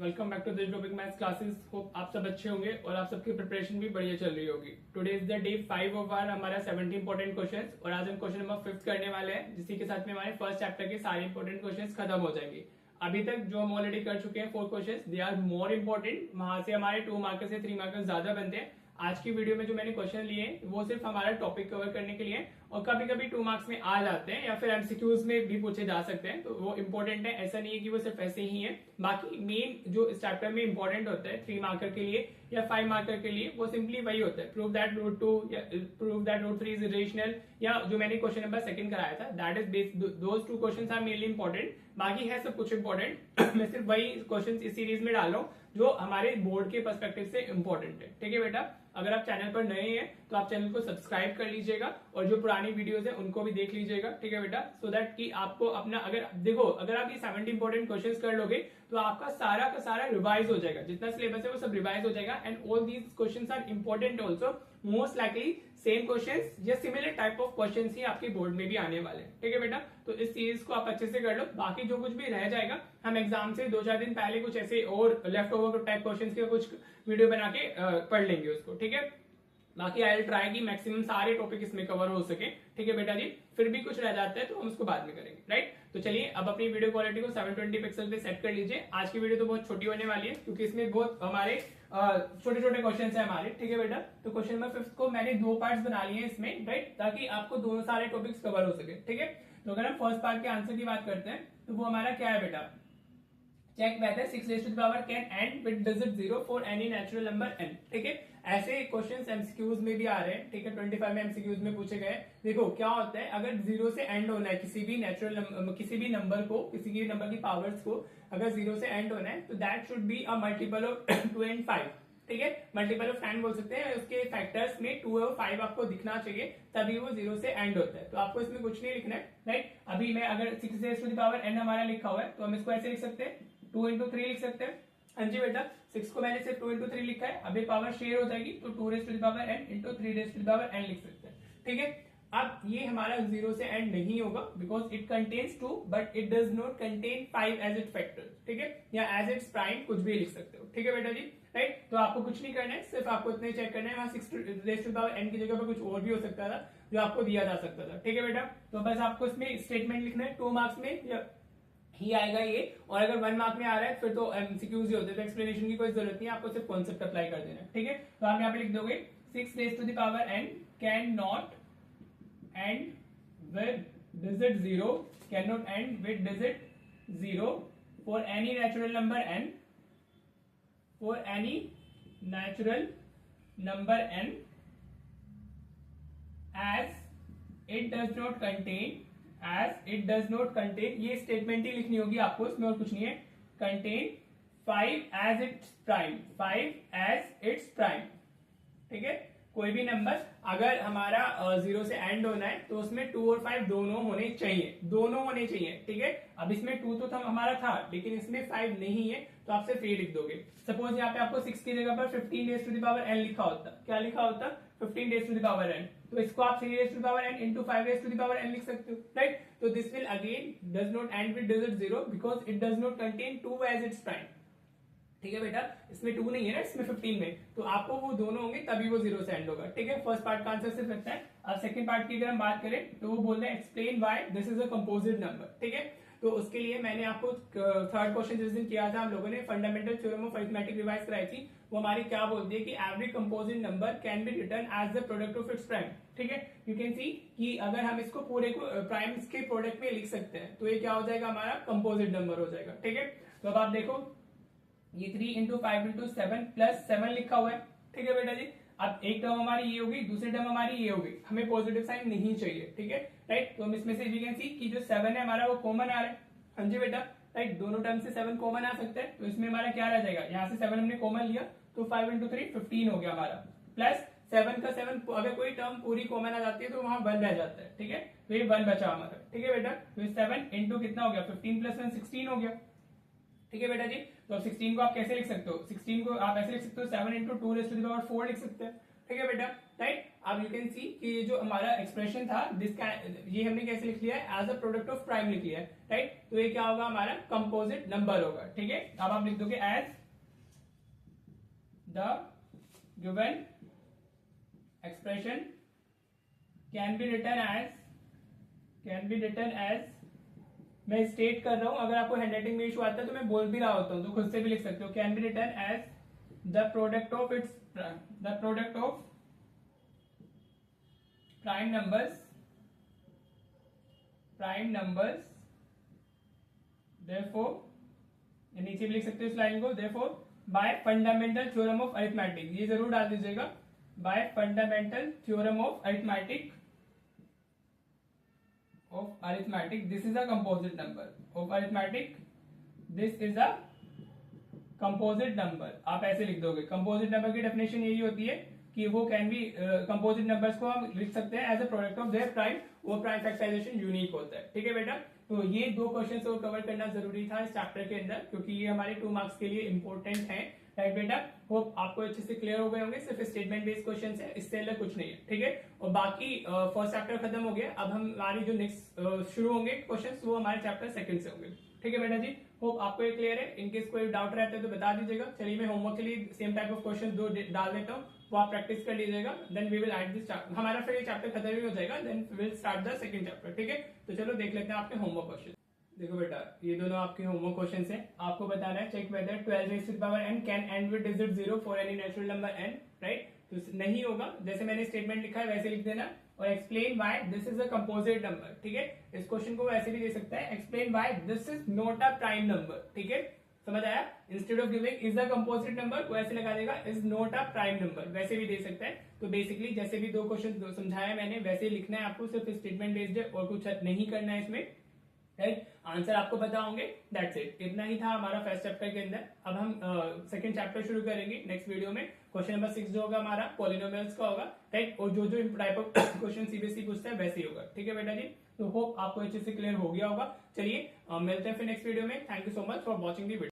Welcome back to this topic maths classes. Hope आप सब अच्छे होंगे और आप सबकी प्रिपरेशन भी बढ़िया चल रही होगी। Today is the day 5 of our हमारा 70 इंपॉर्टेंट क्वेश्चंस और आज हम क्वेश्चन नंबर 5 करने वाले हैं, जिसी के साथ में हमारे फर्स्ट चैप्टर के सारे इंपॉर्टेंट क्वेश्चंस खत्म हो जाएंगे। अभी तक जो हम ऑलरेडी कर चुके हैं 4 questions, they are more important. वहां से हमारे 2 मार्कर से 3 मार्कर ज्यादा बनते हैं। आज की वीडियो में जो मैंने क्वेश्चन लिए वो सिर्फ हमारा टॉपिक कवर करने के लिए और कभी कभी 2 मार्क्स में आ जाते हैं या फिर एमसीक्यूज में भी पूछे जा सकते हैं, तो वो इंपॉर्टेंट है। ऐसा नहीं है कि वो सिर्फ ऐसे ही है। बाकी मेन जो इस चैप्टर में इंपॉर्टेंट होता है 3 मार्कर के लिए या 5 मार्कर के लिए, वो सिंपली वही होता है, प्रूव दैट रूट 2 या prove that root 3 is irrational, या जो मैंने क्वेश्चन नंबर 2 कराया था, that is based, those 2 questions are mainly important. बाकी है सब कुछ इंपॉर्टेंट। मैं सिर्फ वही क्वेश्चंस इस सीरीज में डाल रहा हूँ जो हमारे बोर्ड के पर्सपेक्टिव से इंपॉर्टेंट है। ठीक है बेटा, अगर आप चैनल पर नए हैं तो आप चैनल को सब्सक्राइब कर लीजिएगा और जो पुरानी वीडियोस है उनको भी देख लीजिएगा। ठीक है बेटा, सो दैट कि आपको अपना, अगर देखो, अगर आप ये 70 इंपॉर्टेंट क्वेश्चंस कर लोगे तो आपका सारा का सारा रिवाइज हो जाएगा। जितना सिलेबस है वो सब रिवाइज हो जाएगा and all these questions are important also. Most likely same questions या सिमिलर टाइप ऑफ क्वेश्चंस ही आपके बोर्ड में भी आने वाले हैं। ठीक है बेटा, तो इस सीरीज को आप अच्छे से कर लो। बाकी जो कुछ भी रह जाएगा हम एग्जाम से 2-4 दिन पहले कुछ ऐसे और लेफ्ट ओवर टाइप क्वेश्चंस के कुछ वीडियो बना के पढ़ लेंगे उसको। ठीक है, बाकी आई विल ट्राई कि मैक्सिमम सारे टॉपिक इसमें कवर हो सके। ठीक है बेटा जी, फिर भी कुछ रह जाता है तो हम उसको बाद में करेंगे, राइट। तो चलिए अब अपनी वीडियो क्वालिटी को 720 पिक्सल पे सेट कर लीजिए। आज की वीडियो तो बहुत छोटी होने वाली है क्योंकि इसमें बहुत हमारे छोटे छोटे क्वेश्चन है हमारे। ठीक है बेटा, तो क्वेश्चन नंबर 5 को मैंने 2 पार्ट्स बना लिए हैं इसमें, राइट, ताकि आपको दोनों सारे टॉपिक्स कवर हो सके। ठीक है, तो अगर हम फर्स्ट पार्ट के आंसर की बात करते हैं तो वो हमारा क्या है बेटा, check whether 6 raised to the power can end with digit 0 for any natural number n। ठीक है, ऐसे क्वेश्चंस एमसीक्यूज में भी आ रहे हैं। ठीक है, 25 में एमसीक्यूज में पूछे गए। देखो क्या होता है, अगर 0 से एंड होना है किसी भी नेचुरल, किसी भी नंबर को, किसी भी नंबर की पावर्स को अगर 0 से एंड होना है तो that should be a multiple of 2 and 5। ठीक है, मल्टीपल ऑफ 10 बोल सकते हैं। उसके फैक्टर्स में 2 और 5 आपको दिखना चाहिए, तभी वो 0 से एंड होता है। तो आपको इसमें कुछ नहीं लिखना है, राइट। अभी मैं अगर 6 raised to the power n हमारा लिखा हुआ है तो हम इसको ऐसे लिख सकते हैं, 2 into 3 लिख सकते हैं। हाँ जी बेटा, 6 को मैंने सिर्फ 2 into 3 लिखा है। अभी पावर शेयर हो जाएगी तो 2 raised to the power n into 3 raised to the power n लिख सकते हैं। ठीक है, अब ये हमारा 0 से एंड नहीं होगा because it contains 2 but it does not contain 5 as it factor. ठीक है, या एज इट्स प्राइम, कुछ भी लिख सकते हो। ठीक है बेटा जी, राइट। तो आपको कुछ नहीं करना है, सिर्फ आपको इतने चेक करना है, वहां 6 raised to the power n की जगह पर कुछ और भी हो सकता था जो आपको दिया जा सकता था। ठीक है बेटा, तो बस आपको इसमें स्टेटमेंट लिखना है। 2 मार्क्स में या ही आएगा ये, और अगर 1 मार्क में आ रहा है फिर तो एमसीक्यूज ही होते हैं, तो एक्सप्लेनेशन की कोई जरूरत नहीं है, आपको सिर्फ कॉन्सेप्ट अप्लाई कर देना है। ठीक है, तो आप यहाँ पे लिख दोगे 6 raised to the power n can not end with digit 0, can not end with digit 0 for any natural number n, for any natural number n as it does not contain, as it does not contain, ये statement ही लिखनी होगी आपको, इसमें और कुछ नहीं है। contain 5 as its prime, 5 as its prime। ठीक है, कोई भी नंबर अगर हमारा 0 से एंड होना है तो उसमें 2 और 5 दोनों होने चाहिए, दोनों होने चाहिए। ठीक है, अब इसमें 2 तो हमारा था लेकिन इसमें 5 नहीं है तो आप सिर्फ ये लिख दोगे। सपोज यहाँ पे आपको 6 की जगह पर 15 raised to the power n लिखा होता, क्या लिखा होता, 15 raised to the power n, तो इसको आप 3 raised to the power n into 5 raised to the power n लिख सकते हो, राइट। तो this will again does not end with digit 0 because it does not contain 2 as it's prime. ठीक है बेटा, इसमें 2 नहीं है ना, इसमें 15 में, तो आपको वो दोनों होंगे तभी वो 0 से एंड होगा। ठीक है, फर्स्ट पार्ट का आंसर सिर्फ लगता है। अब सेकंड पार्ट की अगर हम बात करें तो वो बोल रहे हैं explain why this is a composite number. ठीक है, तो उसके लिए मैंने आपको थर्ड क्वेश्चन जिस दिन किया था हम लोगों ने, fundamental theorem of arithmetic revise कराई थी, वो हमारी क्या बोलती है कि every composite number can be written as the product of its prime. ठीक है, यू कैन सी कि अगर हम इसको पूरे को प्राइम्स के प्रोडक्ट में लिख सकते हैं तो ये क्या हो जाएगा, हमारा कंपोजिट नंबर हो जाएगा। ठीक है, तो अब आप देखो ये 3 into 5 into 7 plus 7 लिखा हुआ है। ठीक है बेटा जी, अब एक टर्म हमारी ये होगी, दूसरी टर्म हमारी ये होगी, हमें पॉजिटिव साइन नहीं चाहिए। ठीक है, राइट, तो हम इसमें से वी कैन सी कि जो 7 है हमारा वो कॉमन आ रहा है। हाँ जी बेटा, राइट, दोनों टर्म से 7 कॉमन आ सकता है, तो इसमें हमारा क्या रह जाएगा, यहाँ से 7 हमने कॉमन लिया तो 5 into 3 15 हो गया हमारा, प्लस 7 का 7, अगर कोई टर्म पूरी कॉमन आ जाती है तो वहां 1 रह जाता है। ठीक है, तो ये 1 बचा हमारा। ठीक है बेटा, तो 7 इंटू कितना हो गया, 15 + 1 16 हो गया। ठीक है बेटा जी, तो 16 को आप कैसे लिख सकते हो, 16 को आप ऐसे लिख सकते हो 7 into 2 raised to the power 4 लिख सकते हैं। ठीक है बेटा, राइट। अब यू कैन सी कि ये जो हमारा एक्सप्रेशन था ये हमने कैसे लिख लिया है, as a product of prime लिख लिया है, राइट। तो ये क्या होगा, हमारा कंपोजिट नंबर होगा, ठीक है। अब आप लिख दोगे as the given expression can be written as, मैं स्टेट कर रहा हूं, अगर आपको हैंडराइटिंग में इशू आता है तो मैं बोल भी रहा होता हूं, तो खुद से भी लिख सकते हो, can be written as the product of prime numbers therefore, नीचे भी लिख सकते हो इस लाइन को, therefore by fundamental theorem of arithmetic, ये जरूर डाल दीजिएगा, by fundamental theorem of arithmetic this is a composite number of arithmetic, this is a composite number. आप ऐसे लिख दोगे, कंपोजिट नंबर की डेफिनेशन यही होती है कि वो कैन बी कंपोजिट नंबर्स को हम लिख सकते हैं as a product of their prime, वो प्राइम फैक्टराइजेशन यूनिक होता है, ठीक है बेटा। तो ये दो क्वेश्चंस को कवर करना जरूरी था इस चैप्टर के अंदर, क्योंकि ये हमारे 2 मार्क्स के लिए इंपॉर्टेंट है, राइट बेटा। होप आपको अच्छे से क्लियर हो गए होंगे, सिर्फ स्टेटमेंट बेस्ड क्वेश्चन है, इससे अलग कुछ नहीं है, ठीक है। और बाकी फर्स्ट चैप्टर खत्म हो गया, अब हमारी जो नेक्स्ट शुरू होंगे क्वेश्चन वो हमारे चैप्टर सेकंड से होंगे, ठीक है बेटा जी। होप आपको ये क्लियर है, इनकेस कोई डाउट रहता है तो बता दीजिएगा। चलिए मैं होमवर्क के लिए सेम टाइप ऑफ क्वेश्चन 2 डाल देता हूँ, वो आप प्रैक्टिस कर लीजिएगा, then we will add this, हमारा फिर ये चैप्टर खत्म ही हो जाएगा, then will start the second chapter, ठीक है। तो चलो देख लेते हैं आपके होमवर्क क्वेश्चन। देखो बेटा, ये दोनों आपके होमवर्क क्वेश्चन है, आपको बताना है check whether 12 raised to the power n can end with digit 0 for any natural number n, right. तो नहीं होगा, जैसे मैंने स्टेटमेंट लिखा है वैसे लिख देना, और explain why this is a composite number, ठीक है। इस क्वेश्चन को वैसे भी दे सकता है, explain why this is not a prime number, ठीक है, समझ आया। Instead of giving is a composite number को ऐसे लगा देगा is not a prime number, वैसे भी दे सकता है। तो बेसिकली जैसे भी 2 क्वेश्चन समझाया मैंने वैसे ही लिखना है आपको, सिर्फ स्टेटमेंट बेस्ड है और कुछ नहीं करना है इसमें, राइट। आंसर आपको पता होंगे, दैट्स इट, इतना ही था हमारा फर्स्ट चैप्टर के अंदर। अब हम सेकंड चैप्टर शुरू करेंगे नेक्स्ट वीडियो में। क्वेश्चन नंबर 6 जो होगा हमारा पॉलिनोमियल्स का होगा, राइट, और जो जो टाइप ऑफ क्वेश्चन सीबीएसई पूछता है वैसे ही होगा, ठीक है बेटा जी। तो होप आपको अच्छे से क्लियर हो गया होगा। चलिए मिलते हैं फिर नेक्स्ट वीडियो में। Thank you so much for watching the video.